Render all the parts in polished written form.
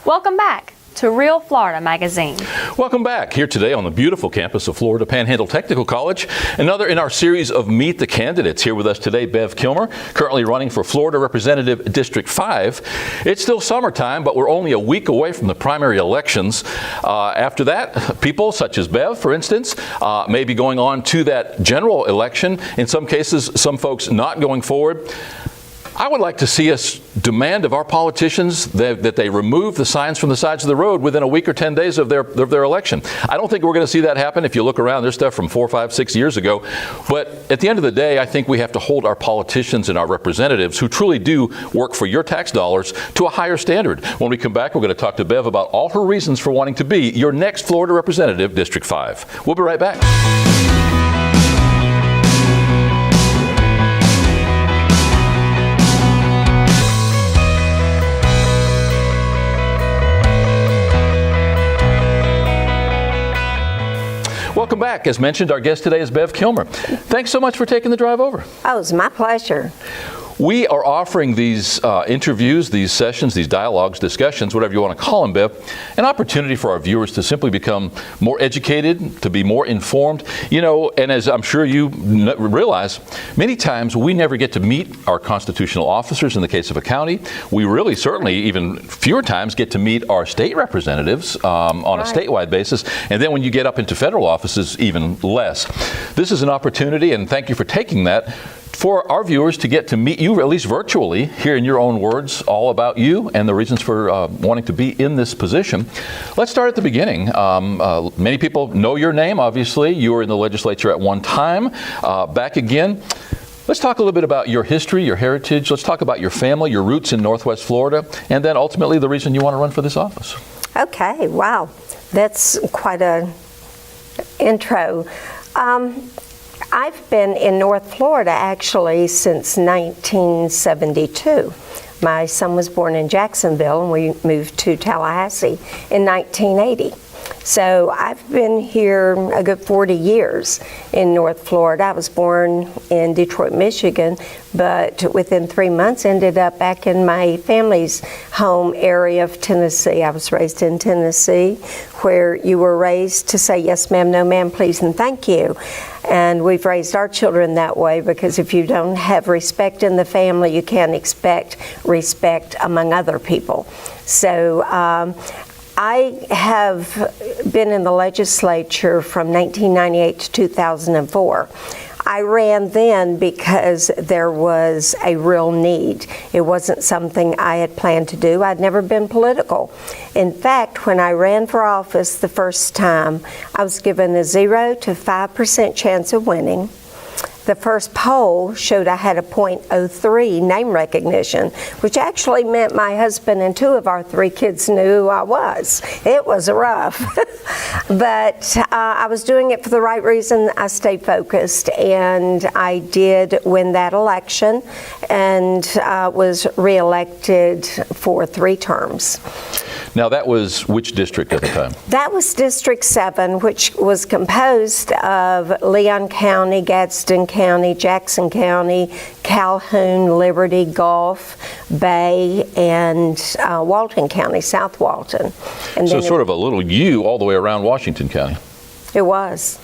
Welcome back to Real Florida Magazine. Welcome back here today on the beautiful campus of Florida Panhandle Technical College. Another in our series of Meet the Candidates. Here with us today, Bev Kilmer, currently running for Florida Representative District 5. It's still summertime, but we're only a week away from the primary elections. After that, people such as Bev, for instance, may be going on to that general election. In some cases, some folks not going forward. I would like to see us demand of our politicians that they remove the signs from the sides of the road within a week or 10 days of their election. I don't think we're going to see that happen. If you look around, there's stuff from 4, 5, 6 years ago. But at the end of the day, I think we have to hold our politicians and our representatives who truly do work for your tax dollars to a higher standard. When we come back, we're going to talk to Bev about all her reasons for wanting to be your next Florida Representative, District 5. We'll be right back. Welcome back. As mentioned, our guest today is Bev Kilmer. Thanks so much for taking the drive over. Oh, it's my pleasure. We are offering these interviews, these sessions, these dialogues, discussions, whatever you want to call them, Bev, an opportunity for our viewers to simply become more educated, to be more informed. You know, and as I'm sure you realize, many times we never get to meet our constitutional officers in the case of a county. We really certainly even fewer times get to meet our state representatives on a statewide basis. And then when you get up into federal offices, even less. This is an opportunity, and thank you for taking that, for our viewers to get to meet you, at least virtually, hear in your own words all about you and the reasons for wanting to be in this position. Let's start at the beginning. Many people know your name, obviously. You were in the legislature at one time, back again. Let's talk a little bit about your history, your heritage. Let's talk about your family, your roots in Northwest Florida, and then ultimately the reason you want to run for this office. Okay, wow. That's quite an intro. I've been in North Florida actually since 1972. My son was born in Jacksonville and we moved to Tallahassee in 1980. So I've been here a good 40 years in North Florida. I was born in Detroit, Michigan, but within 3 months ended up back in my family's home area of Tennessee. I was raised in Tennessee, where you were raised to say yes ma'am, no ma'am, please, and thank you. And we've raised our children that way because if you don't have respect in the family, you can't expect respect among other people. So I have been in the legislature from 1998 to 2004. I ran then because there was a real need. It wasn't something I had planned to do. I'd never been political. In fact, when I ran for office the first time, I was given a 0 to 5% chance of winning. The first poll showed I had a .03 name recognition, which actually meant my husband and 2 of our 3 kids knew who I was. It was rough. But I was doing it for the right reason. I stayed focused, and I did win that election and was reelected for 3 terms. Now that was which district at the time? That was District 7, which was composed of Leon County, Gadsden County, Jackson County, Calhoun, Liberty, Gulf, Bay, and Walton County, South Walton. And so sort of a little U all the way around Washington County. It was.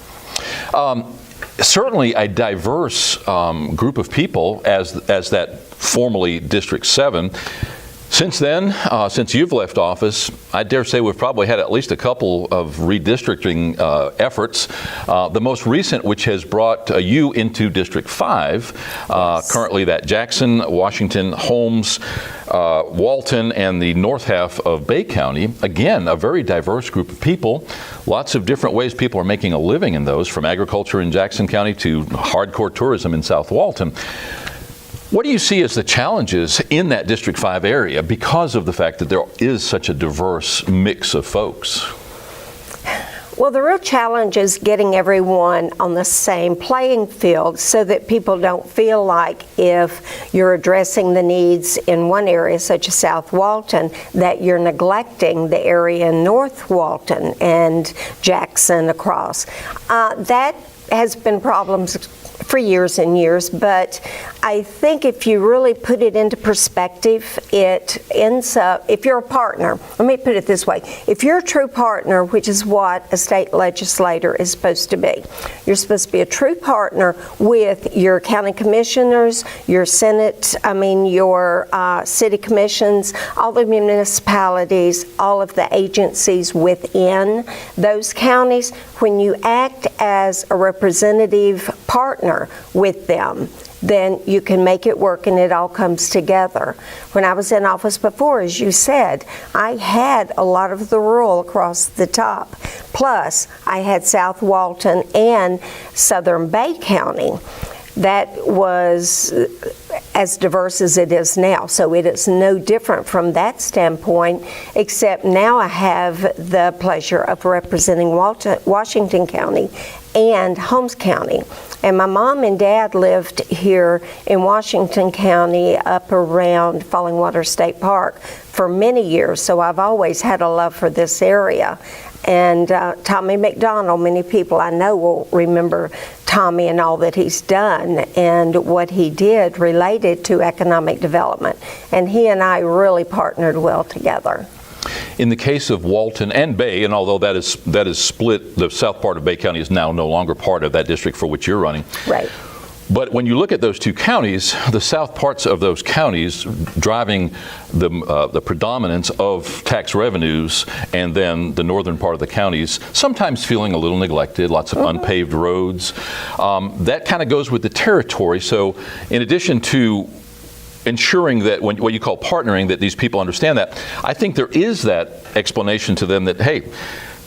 Certainly a diverse group of people as that formerly District 7. Since then, since you've left office, I dare say we've probably had at least a couple of redistricting efforts. The most recent, which has brought you into District 5, yes. Currently that Jackson, Washington, Holmes, Walton, and the north half of Bay County. Again, a very diverse group of people. Lots of different ways people are making a living in those, from agriculture in Jackson County to hardcore tourism in South Walton. What do you see as the challenges in that District 5 area because of the fact that there is such a diverse mix of folks? Well, the real challenge is getting everyone on the same playing field so that people don't feel like if you're addressing the needs in one area, such as South Walton, that you're neglecting the area in North Walton and Jackson across. That has been problems for years and years, but I think if you really put it into perspective, it ends up, if you're a partner, let me put it this way, if you're a true partner, which is what a state legislator is supposed to be, you're supposed to be a true partner with your county commissioners, your your city commissions, all the municipalities, all of the agencies within those counties. When you act as a representative partner with them, then you can make it work and it all comes together. When I was in office before, as you said, I had a lot of the rural across the top. Plus, I had South Walton and Southern Bay County. That was as diverse as it is now. So it is no different from that standpoint, except now I have the pleasure of representing Washington County and Holmes County. And my mom and dad lived here in Washington County up around Falling Water State Park for many years, so I've always had a love for this area. And Tommy McDonald, many people I know will remember Tommy and all that he's done and what he did related to economic development. And he and I really partnered well together. In the case of Walton and Bay, and although that is split, the south part of Bay County is now no longer part of that district for which you're running. Right. But when you look at those two counties, the south parts of those counties driving the predominance of tax revenues, and then the northern part of the counties sometimes feeling a little neglected, lots of unpaved roads. That kind of goes with the territory. So in addition to ensuring that what you call partnering, that these people understand that, I think there is that explanation to them that, hey,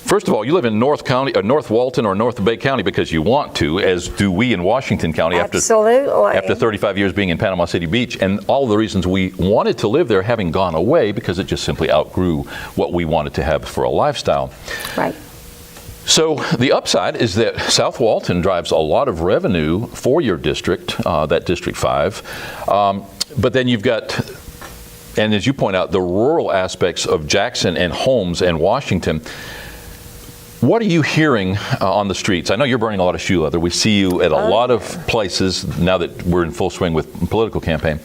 first of all, you live in North County, or North Walton, or North Bay County because you want to, as do we in Washington County. Absolutely. After 35 years being in Panama City Beach, and all the reasons we wanted to live there having gone away because it just simply outgrew what we wanted to have for a lifestyle. Right. So the upside is that South Walton drives a lot of revenue for your district, that District 5. But then you've got, and as you point out, the rural aspects of Jackson and Holmes and Washington. What are you hearing on the streets? I know you're burning a lot of shoe leather. We see you at a lot of places now that we're in full swing with political campaign.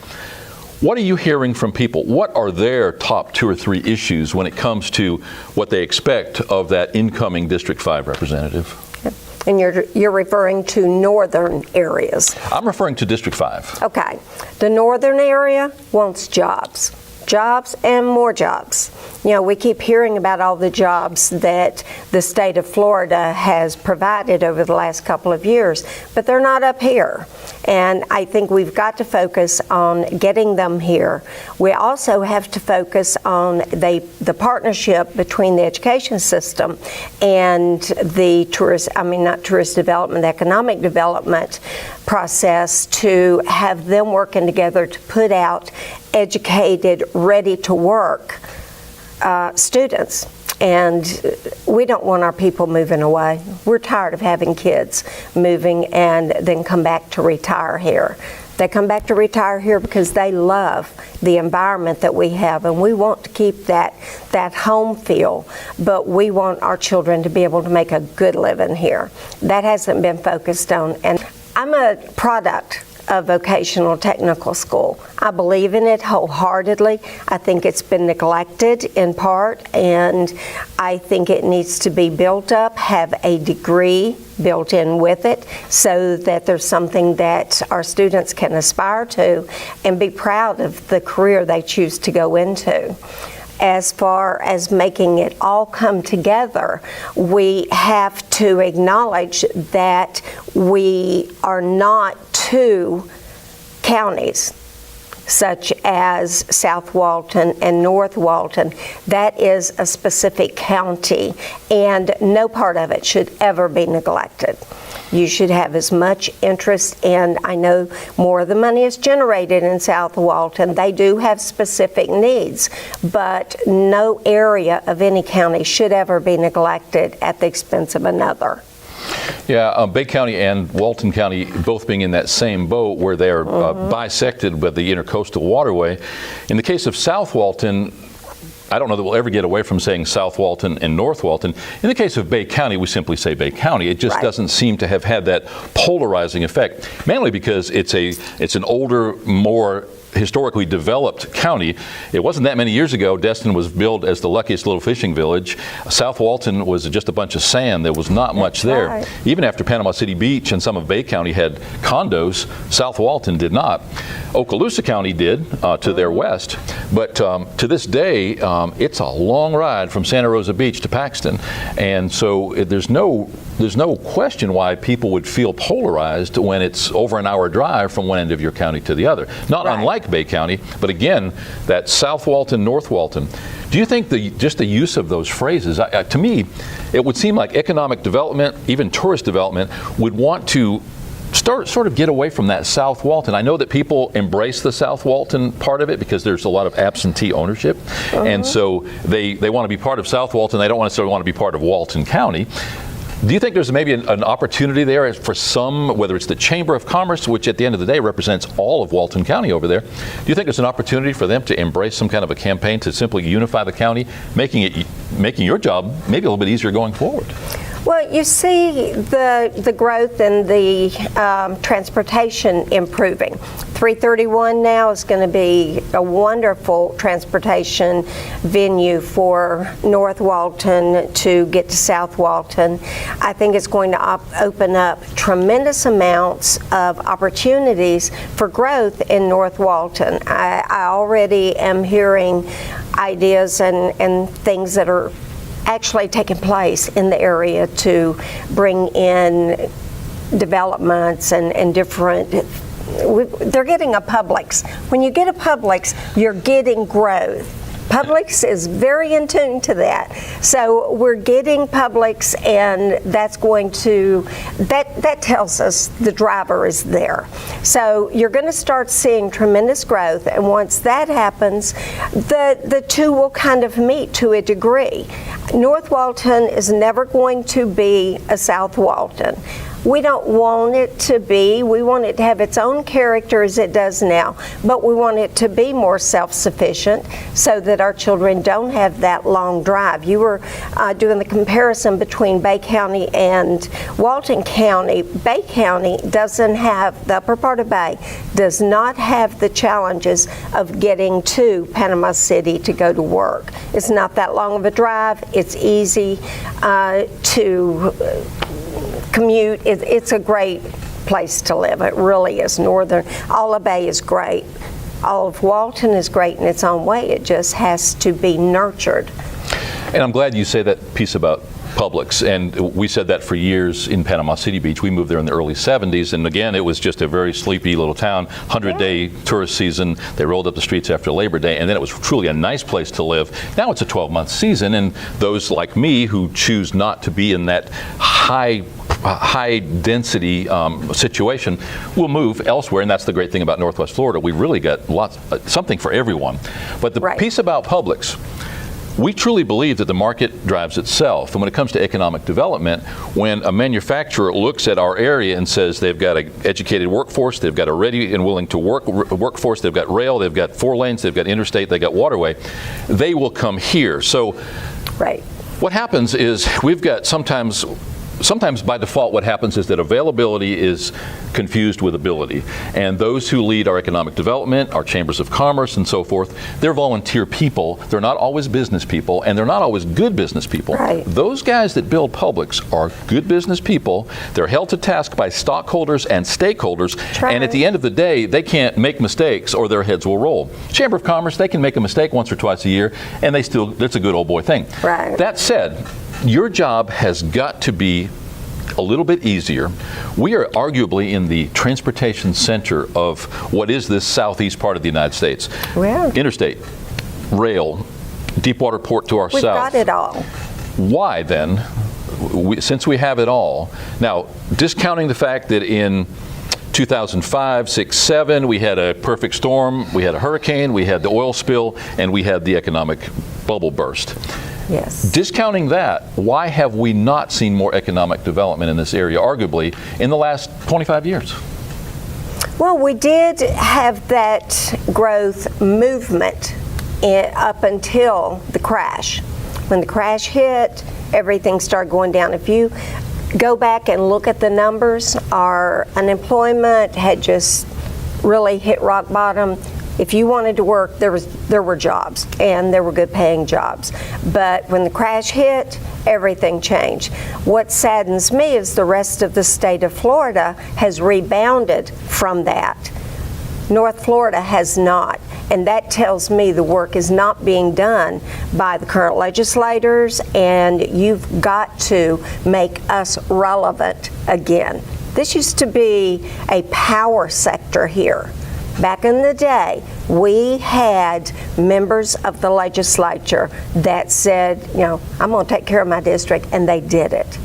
What are you hearing from people? What are their top 2 or 3 issues when it comes to what they expect of that incoming District 5 representative? And you're referring to northern areas. I'm referring to District 5. Okay. The northern area wants jobs. Jobs and more jobs. You know, we keep hearing about all the jobs that the state of Florida has provided over the last couple of years, but they're not up here. And I think we've got to focus on getting them here. We also have to focus on the partnership between the education system and the economic development process, to have them working together to put out educated, ready to work students. And we don't want our people moving away. We're tired of having kids moving and then come back to retire here. They come back to retire here because they love the environment that we have, and we want to keep that home feel, but we want our children to be able to make a good living here. That hasn't been focused on, and I'm a product of vocational technical school. I believe in it wholeheartedly. I think it's been neglected in part, and I think it needs to be built up, have a degree built in with it, so that there's something that our students can aspire to and be proud of the career they choose to go into. As far as making it all come together, we have to acknowledge that we are not 2 counties, such as South Walton and North Walton. That is a specific county, and no part of it should ever be neglected. You should have as much interest, and I know more of the money is generated in South Walton. They do have specific needs, but no area of any county should ever be neglected at the expense of another. Yeah, Bay County and Walton County both being in that same boat where they are bisected by the intercoastal waterway. In the case of South Walton, I don't know that we'll ever get away from saying South Walton and North Walton. In the case of Bay County, we simply say Bay County. It just doesn't seem to have had that polarizing effect, mainly because it's an older, more historically developed county. It wasn't that many years ago Destin was billed as the luckiest little fishing village. South Walton was just a bunch of sand. There was not much there. Right. Even after Panama City Beach and some of Bay County had condos, South Walton did not. Okaloosa County did to their west, but to this day it's a long ride from Santa Rosa Beach to Paxton, and so there's no question why people would feel polarized when it's over an hour drive from one end of your county to the other. Not unlike Bay County, but again, that South Walton, North Walton. Do you think just the use of those phrases, to me, it would seem like economic development, even tourist development, would want to sort of get away from that South Walton. I know that people embrace the South Walton part of it because there's a lot of absentee ownership, and so they want to be part of South Walton. They don't necessarily want to be part of Walton County. Do you think there's maybe an opportunity there for some, whether it's the Chamber of Commerce, which at the end of the day represents all of Walton County over there, do you think there's an opportunity for them to embrace some kind of a campaign to simply unify the county, making your job maybe a little bit easier going forward? Well, you see the growth and the transportation improving. 331 now is going to be a wonderful transportation venue for North Walton to get to South Walton. I think it's going to open up tremendous amounts of opportunities for growth in North Walton. I already am hearing ideas and things that are actually taking place in the area to bring in developments and different. They're getting a Publix. When you get a Publix, you're getting growth. Publix is very in tune to that. So we're getting Publix, and that's going to, that tells us the driver is there. So you're going to start seeing tremendous growth, and once that happens, the two will kind of meet to a degree. North Walton is never going to be a South Walton. We don't want it to be. We want it to have its own character as it does now, but we want it to be more self-sufficient so that our children don't have that long drive. You were doing the comparison between Bay County and Walton County. Bay County doesn't have, the upper part of Bay does not have the challenges of getting to Panama City to go to work. It's not that long of a drive. It's easy to commute. It's a great place to live. It really is. All of Bay is great. All of Walton is great in its own way. It just has to be nurtured. And I'm glad you say that piece about Publix, and we said that for years in Panama City Beach. We moved there in the early 70s, and again, it was just a very sleepy little town, 100-day tourist season. They rolled up the streets after Labor Day, and then it was truly a nice place to live. Now it's a 12-month season, and those like me who choose not to be in that high density situation will move elsewhere, and that's the great thing about Northwest Florida. We've really got something for everyone. But the piece about Publix, we truly believe that the market drives itself. And when it comes to economic development, when a manufacturer looks at our area and says they've got an educated workforce, they've got a ready and willing to work workforce, they've got rail, they've got 4 lanes, they've got interstate, they've got waterway, they will come here. So what happens is we've got sometimes by default what happens is that availability is confused with ability. And those who lead our economic development, our chambers of commerce and so forth, they're volunteer people. They're not always business people, and they're not always good business people. Those guys that build Publix are good business people. They're held to task by stockholders and stakeholders, and at the end of the day, they can't make mistakes or their heads will roll. Chamber of Commerce, they can make a mistake once or twice a year, and that's a good old boy thing. That said, your job has got to be a little bit easier. We are arguably in the transportation center of what is this southeast part of the United States. Interstate, rail, deepwater port to our south. We've got it all. Why then, since we have it all, now discounting the fact that in 2005, 6, 7, we had a perfect storm, we had a hurricane, we had the oil spill, and we had the economic bubble burst. Discounting that, why have we not seen more economic development in this area, arguably, in the last 25 years? Well, we did have that growth movement up until the crash. When the crash hit, everything started going down. If you go back and look at the numbers, our unemployment had just really hit rock bottom. If you wanted to work, there were jobs, and there were good paying jobs. But when the crash hit, everything changed. What saddens me is the rest of the state of Florida has rebounded from that. North Florida has not. And that tells me the work is not being done by the current legislators, and you've got to make us relevant again. This used to be a power sector here. Back in the day, we had members of the legislature that said, I'm going to take care of my district, and they did it.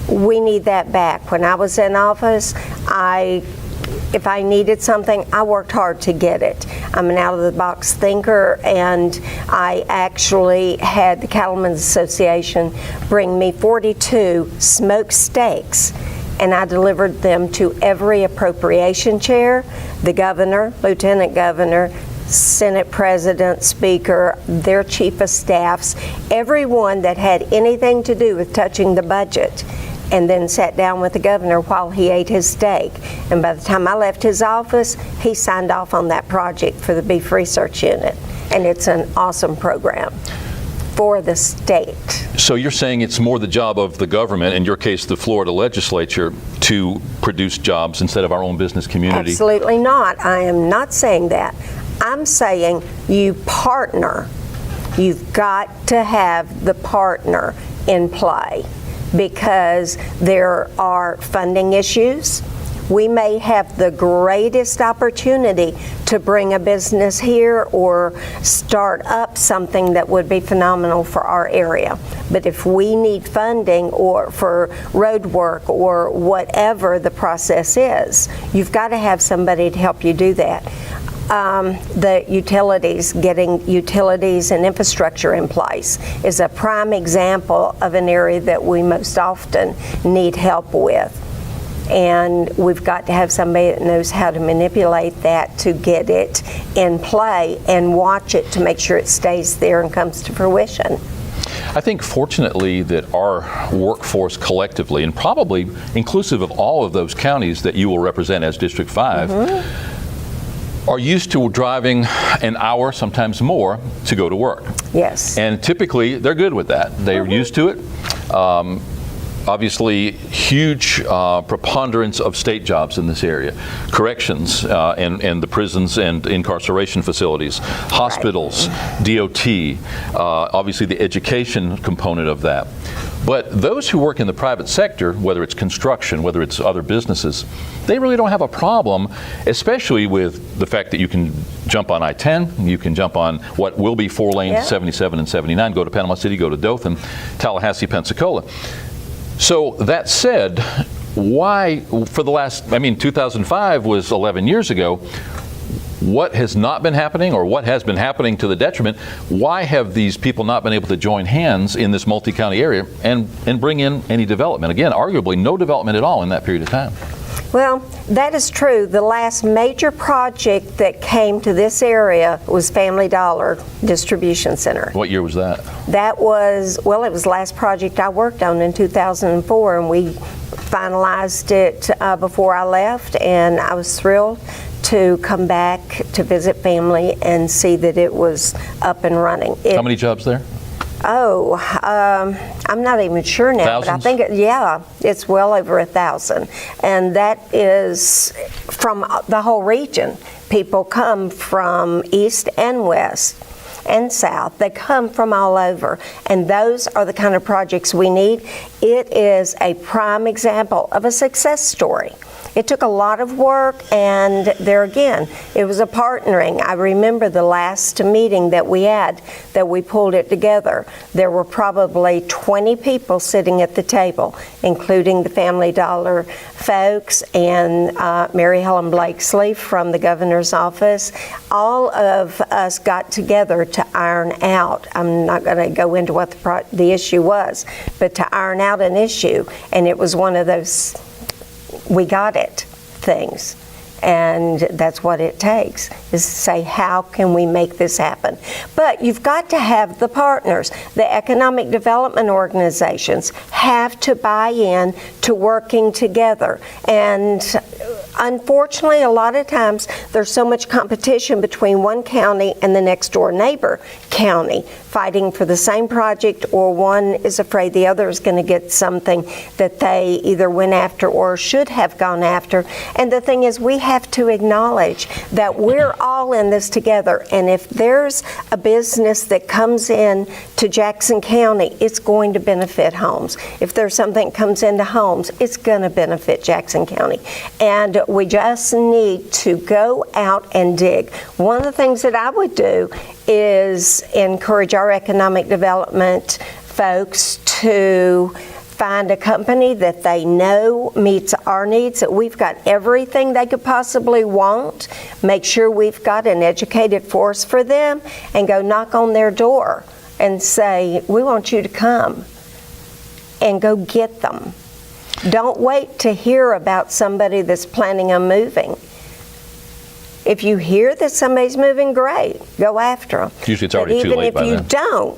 We need that back. When I was in office, if I needed something, I worked hard to get it. I'm an out-of-the-box thinker, and I actually had the Cattlemen's Association bring me 42 smoked steaks, and I delivered them to every appropriation chair, the governor, lieutenant governor, Senate president, speaker, their chief of staffs, everyone that had anything to do with touching the budget, and then sat down with the governor while he ate his steak. And by the time I left his office, he signed off on that project for the Beef Research Unit. And it's an awesome program for the state. So you're saying it's more the job of the government, in your case the Florida legislature, to produce jobs instead of our own business community? Absolutely not. I am not saying that. I'm saying you partner. You've got to have the partner in play, because there are funding issues. We may have the greatest opportunity to bring a business here or start up something that would be phenomenal for our area. But if we need funding or for road work or whatever the process is, you've got to have somebody to help you do that. The utilities, getting utilities and infrastructure in place is a prime example of an area that we most often need help with. And we've got to have somebody that knows how to manipulate that to get it in play and watch it to make sure it stays there and comes to fruition. I think fortunately that our workforce collectively, and probably inclusive of all of those counties that you will represent as District 5, are used to driving an hour, sometimes more, to go to work. Yes. And typically they're good with that. They're used to it. Obviously, huge preponderance of state jobs in this area. Corrections and the prisons and incarceration facilities, hospitals, DOT, obviously the education component of that. But those who work in the private sector, whether it's construction, whether it's other businesses, they really don't have a problem, especially with the fact that you can jump on I-10, you can jump on what will be 4 lanes, 77 and 79, go to Panama City, go to Dothan, Tallahassee, Pensacola. So that said, why, for the last, 2005 was 11 years ago, what has not been happening, or what has been happening to the detriment? Why have these people not been able to join hands in this multi-county area and bring in any development? Again, arguably no development at all in that period of time. Well, that is true. The last major project that came to this area was Family Dollar Distribution Center. What year was that? That was, well, it was the last project I worked on in 2004, and we finalized it before I left, and I was thrilled to come back to visit family and see that it was up and running. How many jobs there? Oh, I'm not even sure now. Thousands? But I think, it's well over 1,000. And that is from the whole region. People come from east and west and south. They come from all over. And those are the kind of projects we need. It is a prime example of a success story. It took a lot of work, and there again, it was a partnering. I remember the last meeting that we had, that we pulled it together. There were probably 20 people sitting at the table, including the Family Dollar folks and Mary Helen Blakesley from the governor's office. All of us got together to iron out. I'm not going to go into what the issue was, but to iron out an issue, and it was one of those we got it things. And that's what it takes, is to say, how can we make this happen? But you've got to have the partners. The economic development organizations have to buy in to working together. And unfortunately, a lot of times there's so much competition between one county and the next door neighbor county fighting for the same project, or one is afraid the other is going to get something that they either went after or should have gone after. And the thing is, we have to acknowledge that we're all in this together, and if there's a business that comes in to Jackson County, it's going to benefit Holmes. If there's something that comes into Holmes, it's going to benefit Jackson County. And we just need to go out and dig. One of the things that I would do is encourage our economic development folks to find a company that they know meets our needs, that we've got everything they could possibly want, make sure we've got an educated force for them, and go knock on their door and say, we want you to come, and go get them. Don't wait to hear about somebody that's planning on moving. If you hear that somebody's moving, great, go after them. Usually it's already too late by then.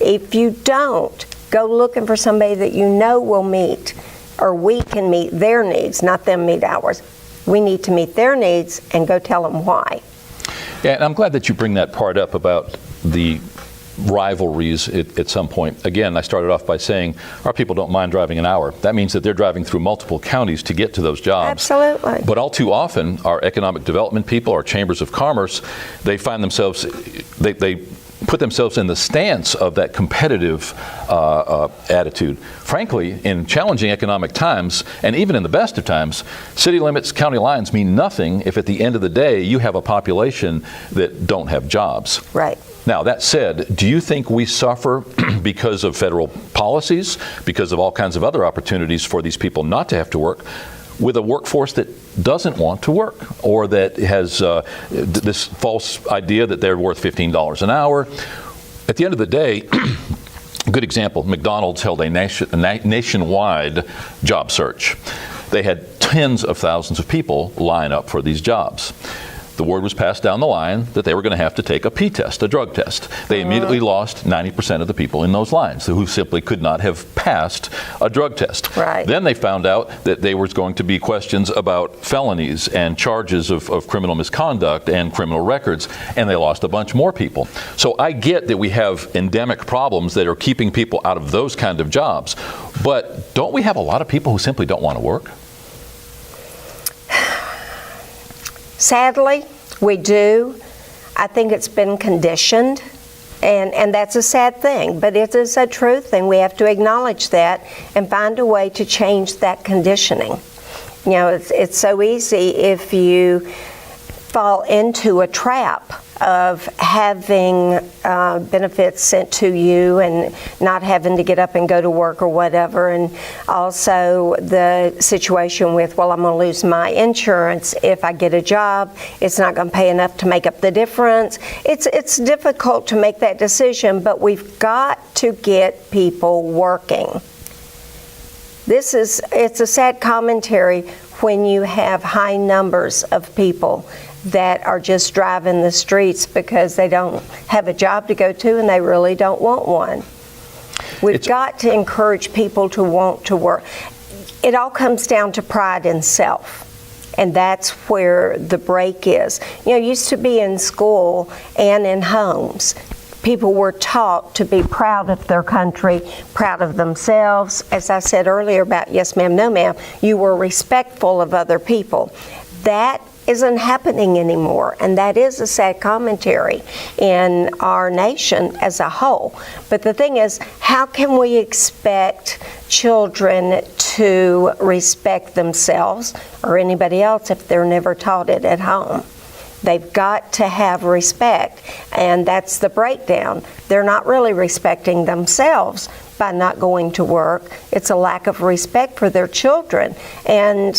If you don't, go looking for somebody that you know will meet, or we can meet their needs, not them meet ours. We need to meet their needs and go tell them why. Yeah, and I'm glad that you bring that part up about the rivalries at some point. Again, I started off by saying our people don't mind driving an hour. That means that they're driving through multiple counties to get to those jobs. Absolutely. But all too often, our economic development people, our chambers of commerce, they find themselves, they put themselves in the stance of that competitive attitude. Frankly, in challenging economic times, and even in the best of times, city limits, county lines mean nothing if at the end of the day you have a population that don't have jobs. Right. Now, that said, do you think we suffer because of federal policies, because of all kinds of other opportunities for these people not to have to work, with a workforce that doesn't want to work, or that has this false idea that they're worth $15 an hour? At the end of the day, a good example, McDonald's held a nationwide job search. They had tens of thousands of people line up for these jobs. The word was passed down the line that they were going to have to take a P-test, a drug test. They immediately lost 90% of the people in those lines who simply could not have passed a drug test. Right. Then they found out that there was going to be questions about felonies and charges of criminal misconduct and criminal records, and they lost a bunch more people. So I get that we have endemic problems that are keeping people out of those kind of jobs, but don't we have a lot of people who simply don't want to work? Sadly, we do. I think it's been conditioned, and that's a sad thing, but it is a true thing. We have to acknowledge that and find a way to change that conditioning. You know, it's so easy if you fall into a trap of having benefits sent to you and not having to get up and go to work or whatever, and also the situation with, well, I'm going to lose my insurance if I get a job. It's not going to pay enough to make up the difference. It's difficult to make that decision, but we've got to get people working. It's a sad commentary when you have high numbers of people that are just driving the streets because they don't have a job to go to and they really don't want one. We've got to encourage people to want to work. It all comes down to pride in self, and that's where the break is. You know, used to be in school and in homes, people were taught to be proud of their country, proud of themselves. As I said earlier about yes ma'am, no ma'am, you were respectful of other people. That isn't happening anymore, and that is a sad commentary in our nation as a whole. But the thing is, how can we expect children to respect themselves or anybody else if they're never taught it at home? They've got to have respect, and that's the breakdown. They're not really respecting themselves by not going to work. It's a lack of respect for their children, and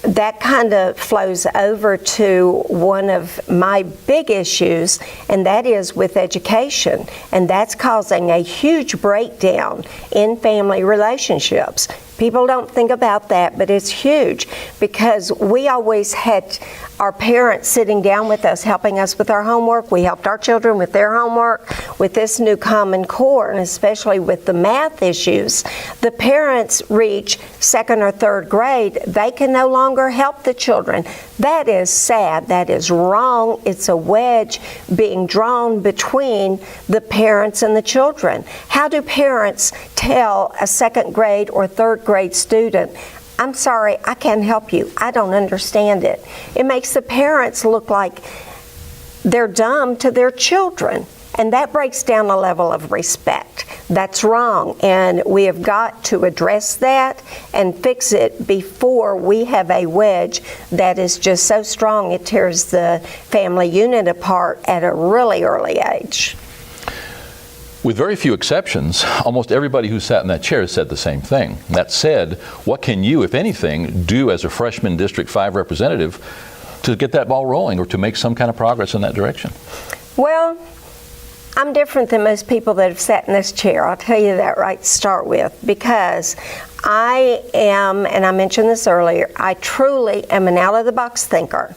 that kind of flows over to one of my big issues, and that is with education. And that's causing a huge breakdown in family relationships. People don't think about that, but it's huge because we always had our parents sitting down with us, helping us with our homework. We helped our children with their homework. With this new Common Core, and especially with the math issues, the parents reach second or third grade, they can no longer help the children. That is sad. That is wrong. It's a wedge being drawn between the parents and the children. How do parents tell a second grade or third grade student, I'm sorry, I can't help you. I don't understand it. It makes the parents look like they're dumb to their children. And that breaks down a level of respect. That's wrong. And we have got to address that and fix it before we have a wedge that is just so strong it tears the family unit apart at a really early age. With very few exceptions, almost everybody who sat in that chair said the same thing. That said, what can you, if anything, do as a freshman District 5 representative to get that ball rolling or to make some kind of progress in that direction? Well, I'm different than most people that have sat in this chair. I'll tell you that right to start with, because I am, and I mentioned this earlier, I truly am an out-of-the-box thinker.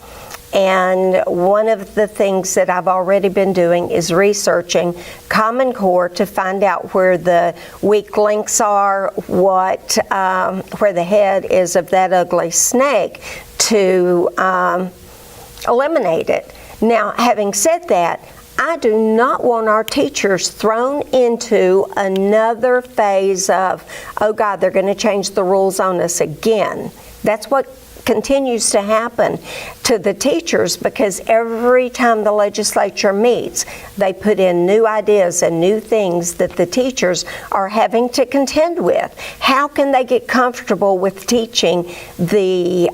And one of the things that I've already been doing is researching Common Core to find out where the weak links are, where the head is of that ugly snake, to eliminate it. Now, having said that, I do not want our teachers thrown into another phase of, oh God, they're going to change the rules on us again. That's what continues to happen to the teachers, because every time the legislature meets, they put in new ideas and new things that the teachers are having to contend with. How can they get comfortable with teaching the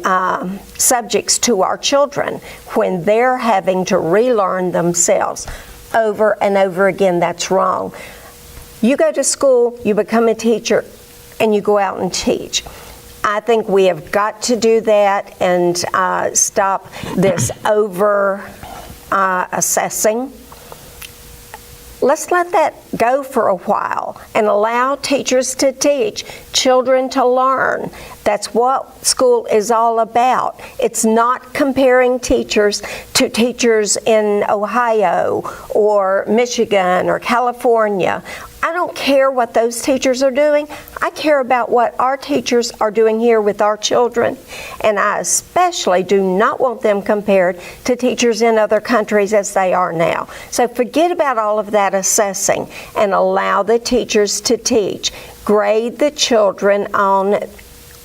subjects to our children when they're having to relearn themselves over and over again? That's wrong. You go to school, you become a teacher, and you go out and teach. I think we have got to do that and stop this over assessing. Let's let that go for a while and allow teachers to teach, children to learn. That's what school is all about. It's not comparing teachers to teachers in Ohio or Michigan or California. I don't care what those teachers are doing. I care about what our teachers are doing here with our children. And I especially do not want them compared to teachers in other countries as they are now. So forget about all of that assessing and allow the teachers to teach. Grade the children on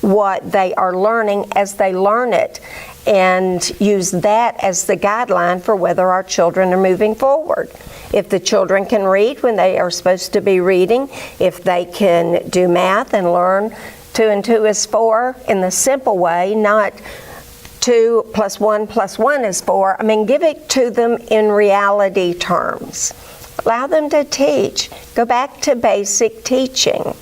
what they are learning as they learn it, and use that as the guideline for whether our children are moving forward. If the children can read when they are supposed to be reading, if they can do math and learn 2 and 2 is 4 in the simple way, not 2 + 1 + 1 is 4. I mean, give it to them in reality terms. Allow them to teach. Go back to basic teaching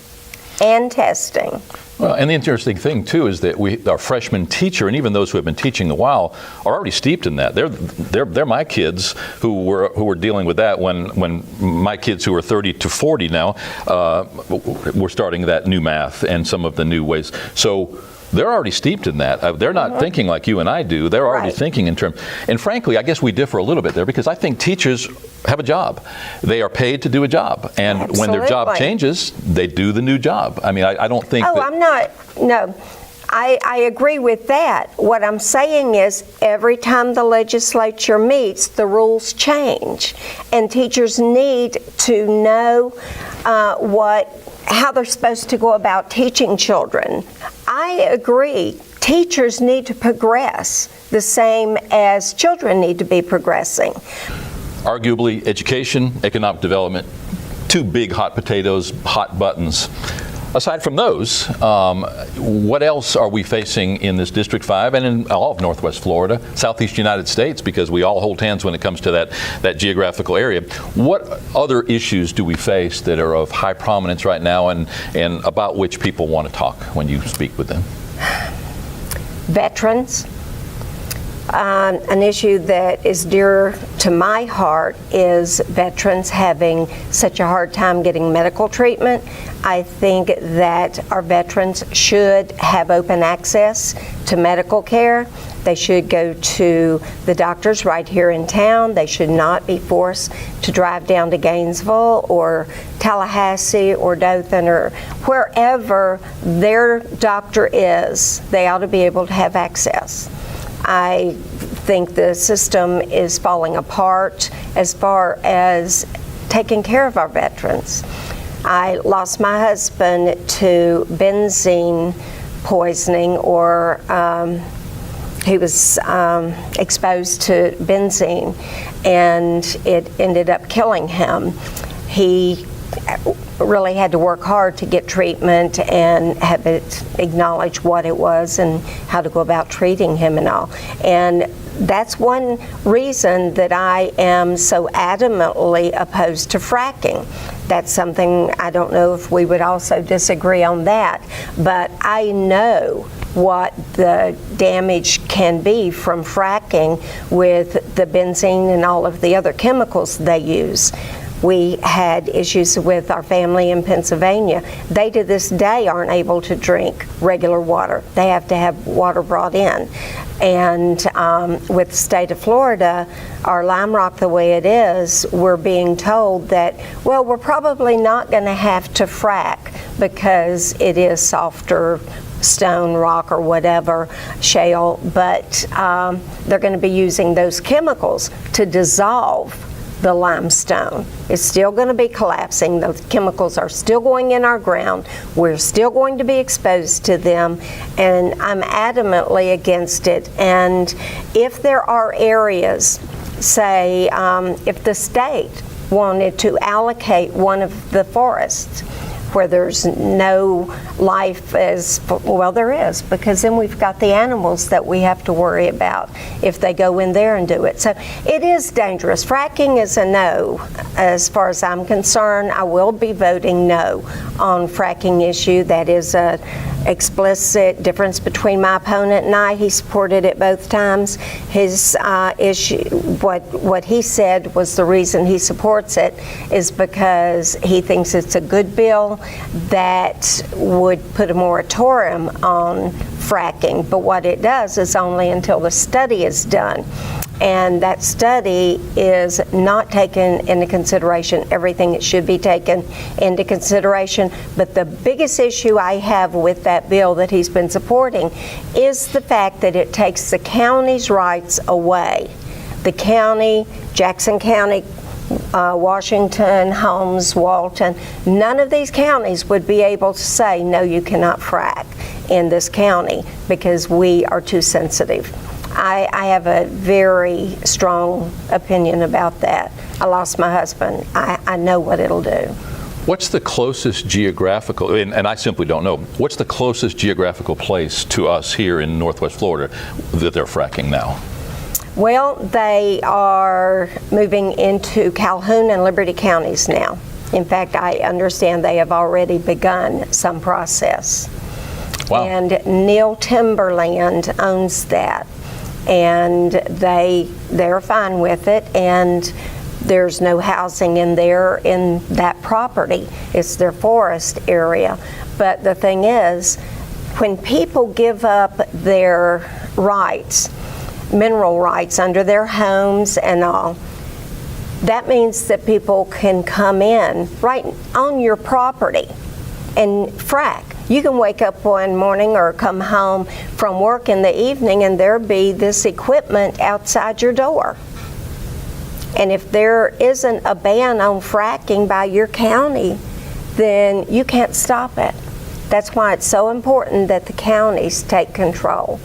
and testing. Well, and the interesting thing, too, is that our freshman teacher, and even those who have been teaching a while, are already steeped in that. They're my kids who were dealing with that when my kids who are 30 to 40 now were starting that new math and some of the new ways. So they're already steeped in that. They're not thinking like you and I do. They're already thinking in terms. And frankly, I guess we differ a little bit there, because I think teachers have a job. They are paid to do a job. And when their job changes, they do the new job. I mean, I don't think I agree with that. What I'm saying is every time the legislature meets, the rules change. And teachers need to know how they're supposed to go about teaching children. I agree. Teachers need to progress the same as children need to be progressing. Arguably, education, economic development, 2 big hot potatoes, hot buttons. Aside from those, what else are we facing in this District 5 and in all of Northwest Florida, Southeast United States, because we all hold hands when it comes to that geographical area? What other issues do we face that are of high prominence right now and about which people want to talk when you speak with them? Veterans, An issue that is dear to my heart is veterans having such a hard time getting medical treatment. I think that our veterans should have open access to medical care. They should go to the doctors right here in town. They should not be forced to drive down to Gainesville or Tallahassee or Dothan or wherever their doctor is. They ought to be able to have access. I think the system is falling apart as far as taking care of our veterans. I lost my husband to benzene poisoning, or he was exposed to benzene, and it ended up killing him. He really had to work hard to get treatment and have it acknowledge what it was and how to go about treating him and all. And that's one reason that I am so adamantly opposed to fracking. That's something, I don't know if we would also disagree on that, but I know what the damage can be from fracking with the benzene and all of the other chemicals they use. We had issues with our family in Pennsylvania. They to this day aren't able to drink regular water. They have to have water brought in. And with the state of Florida, our Lime Rock the way it is, we're being told that, well, we're probably not going to have to frack because it is softer stone, rock, or whatever, shale, but they're going to be using those chemicals to dissolve the limestone. It's still going to be collapsing. Those chemicals are still going in our ground. We're still going to be exposed to them, and I'm adamantly against it. And if there are areas, say, if the state wanted to allocate one of the forests where there's no life as well, there is, because then we've got the animals that we have to worry about if they go in there and do it. So it is dangerous. Fracking is a no as far as I'm concerned. I will be voting no on fracking issue. That is a explicit difference between my opponent and I. He supported it both times. His issue, what he said was the reason he supports it is because he thinks it's a good bill that would put a moratorium on fracking. But what it does is only until the study is done. And that study is not taken into consideration everything it should be taken into consideration. But the biggest issue I have with that bill that he's been supporting is the fact that it takes the county's rights away. The county, Jackson County, Washington, Holmes, Walton, none of these counties would be able to say, no, you cannot frack in this county because we are too sensitive. I have a very strong opinion about that. I lost my husband. I know what it'll do. What's the closest geographical, and I simply don't know, what's the closest geographical place to us here in Northwest Florida that they're fracking now? Well, they are moving into Calhoun and Liberty counties now. In fact, I understand they have already begun some process. Wow. And Neil Timberland owns that. And they're fine with it, and there's no housing in there in that property. It's their forest area. But the thing is, when people give up their rights, mineral rights under their homes and all, that means that people can come in right on your property and frack. You can wake up one morning or come home from work in the evening and there be this equipment outside your door. And if there isn't a ban on fracking by your county, then you can't stop it. That's why it's so important that the counties take control.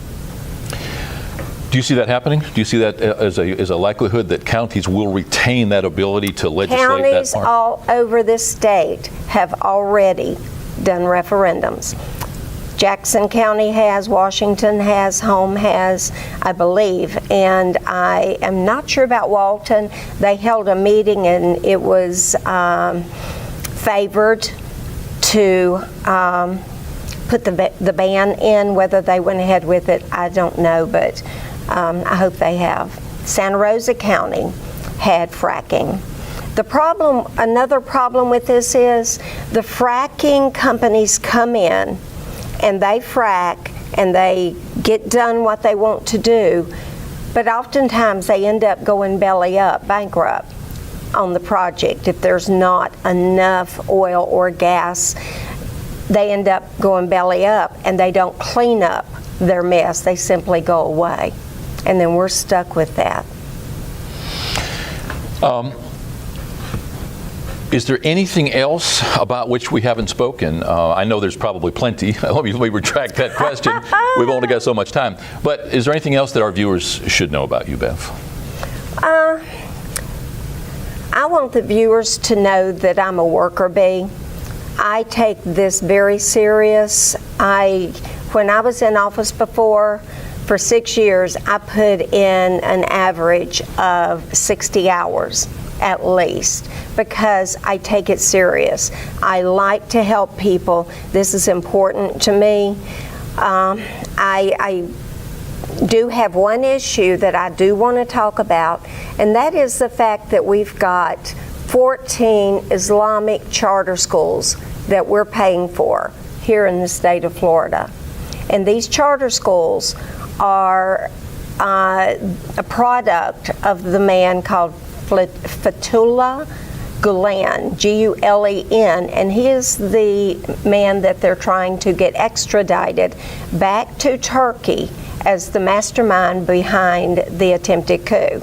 Do you see that happening? Do you see that as a likelihood that counties will retain that ability to legislate Counties that part? all over this state have already done referendums. Jackson County has, Washington has, Home has, I believe, and I am not sure about Walton. They held a meeting and it was favored to put the ban in. Whether they went ahead with it, I don't know, but I hope they have. Santa Rosa County had fracking. Another problem with this is the fracking companies come in and they frack and they get done what they want to do, but oftentimes they end up going belly up, bankrupt on the project. If there's not enough oil or gas, they end up going belly up and they don't clean up their mess. They simply go away. And then we're stuck with that. Is there anything else about which we haven't spoken? I know there's probably plenty. Let me retract that question. We've only got so much time. But is there anything else that our viewers should know about you, Bev? I want the viewers to know that I'm a worker bee. I take this very serious. When I was in office before, for 6 years, I put in an average of 60 hours at least, because I take it serious. I like to help people. This is important to me. I do have one issue that I do want to talk about, and that is the fact that we've got 14 Islamic charter schools that we're paying for here in the state of Florida. And these charter schools are a product of the man called Fethullah Gulen, G-U-L-E-N, and he is the man that they're trying to get extradited back to Turkey as the mastermind behind the attempted coup.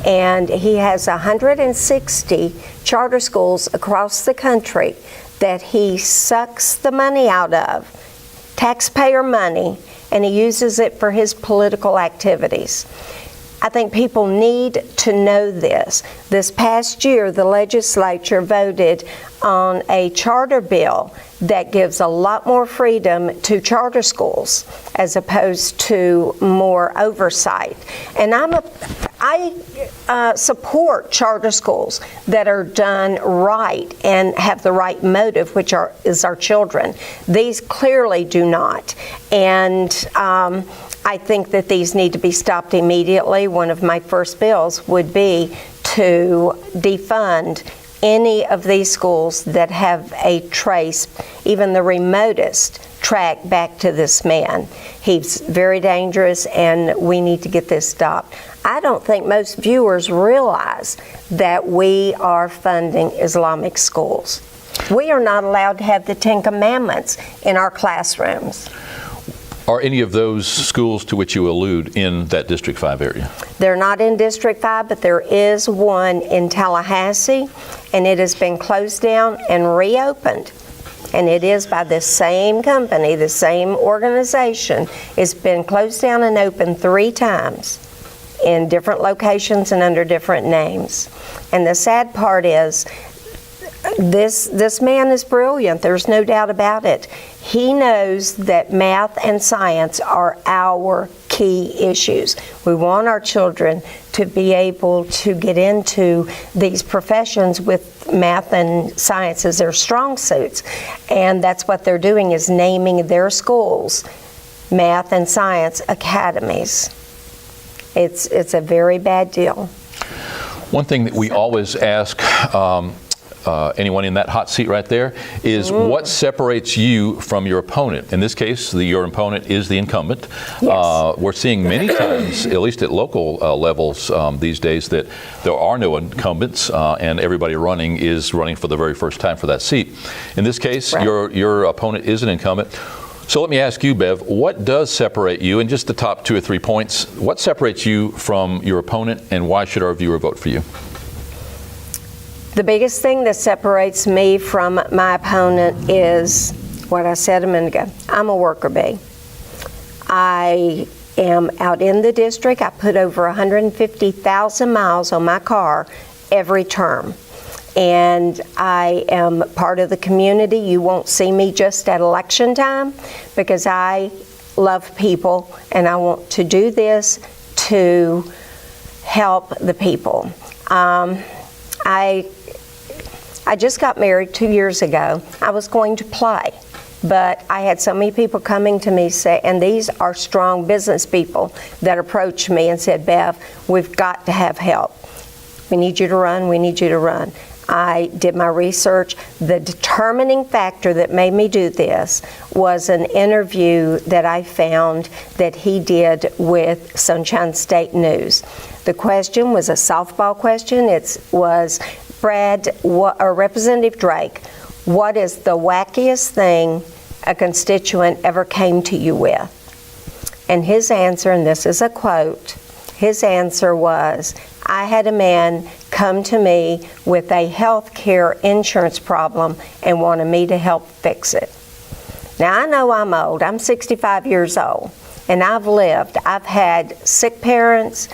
And he has 160 charter schools across the country that he sucks the money out of, taxpayer money, and he uses it for his political activities. I think people need to know this. This past year, the legislature voted on a charter bill that gives a lot more freedom to charter schools as opposed to more oversight. And I support charter schools that are done right and have the right motive, which is our children. These clearly do not. And I think that these need to be stopped immediately. One of my first bills would be to defund any of these schools that have a trace, even the remotest track back to this man. He's very dangerous and we need to get this stopped. I don't think most viewers realize that we are funding Islamic schools. We are not allowed to have the Ten Commandments in our classrooms. Are any of those schools to which you allude in that District 5 area? They're not in District 5, but there is one in Tallahassee, and it has been closed down and reopened. And it is by the same company, the same organization. It's been closed down and opened 3 times in different locations and under different names. And the sad part is, this man is brilliant. There's no doubt about it. He knows that math and science are our key issues. We want our children to be able to get into these professions with math and science as their strong suits. And that's what they're doing, is naming their schools math and science academies. It's a very bad deal. One thing that we always ask anyone in that hot seat right there is what separates you from your opponent? In this case, your opponent is the incumbent. Yes. We're seeing many times, at least at local levels these days, that there are no incumbents and everybody running is running for the very first time for that seat. In this case, right, your opponent is an incumbent. So let me ask you, Bev, what does separate you, in just the top 2 or 3 points, what separates you from your opponent and why should our viewer vote for you? The biggest thing that separates me from my opponent is what I said a minute ago. I'm a worker bee. I am out in the district. I put over 150,000 miles on my car every term. And I am part of the community. You won't see me just at election time because I love people and I want to do this to help the people. I just got married 2 years ago. I was going to play But I had so many people coming to me say, and these are strong business people that approached me and said, Bev, we've got to have help. We need you to run, we need you to run. I did my research. The determining factor that made me do this was an interview that I found that he did with Sunshine State News. The question was a softball question. It was, Representative Drake, what is the wackiest thing a constituent ever came to you with? And his answer, and this is a quote, his answer was, I had a man come to me with a health care insurance problem and wanted me to help fix it. Now, I know I'm old. I'm 65 years old, and I've lived. I've had sick parents,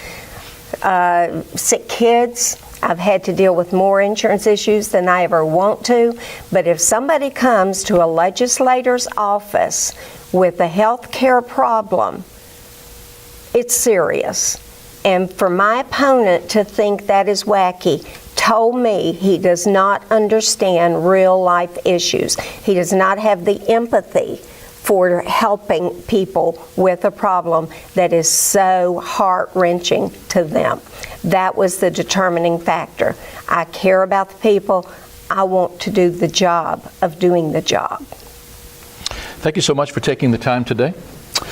sick kids. I've had to deal with more insurance issues than I ever want to. But if somebody comes to a legislator's office with a health care problem, it's serious. And for my opponent to think that is wacky told me he does not understand real life issues. He does not have the empathy for helping people with a problem that is so heart-wrenching to them. That was the determining factor. I care about the people. I want to do the job of doing the job. Thank you so much for taking the time today.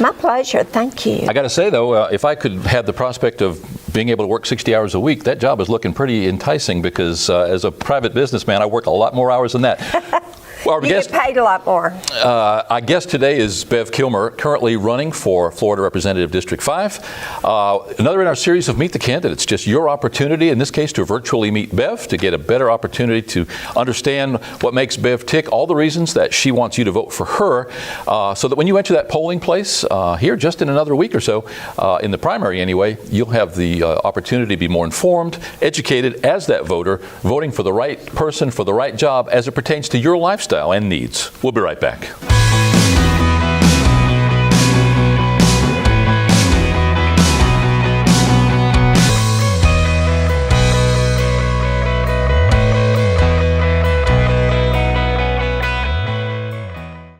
My pleasure. Thank you. I got to say, though, if I could have the prospect of being able to work 60 hours a week, that job is looking pretty enticing because as a private businessman, I work a lot more hours than that. Well, you get paid a lot more. Our guest today is Bev Kilmer, currently running for Florida Representative District 5. Another in our series of Meet the Candidates, just your opportunity, in this case, to virtually meet Bev, to get a better opportunity to understand what makes Bev tick, all the reasons that she wants you to vote for her, so that when you enter that polling place here just in another week or so, in the primary anyway, you'll have the opportunity to be more informed, educated as that voter, voting for the right person for the right job as it pertains to your lifestyle and needs. We'll be right back.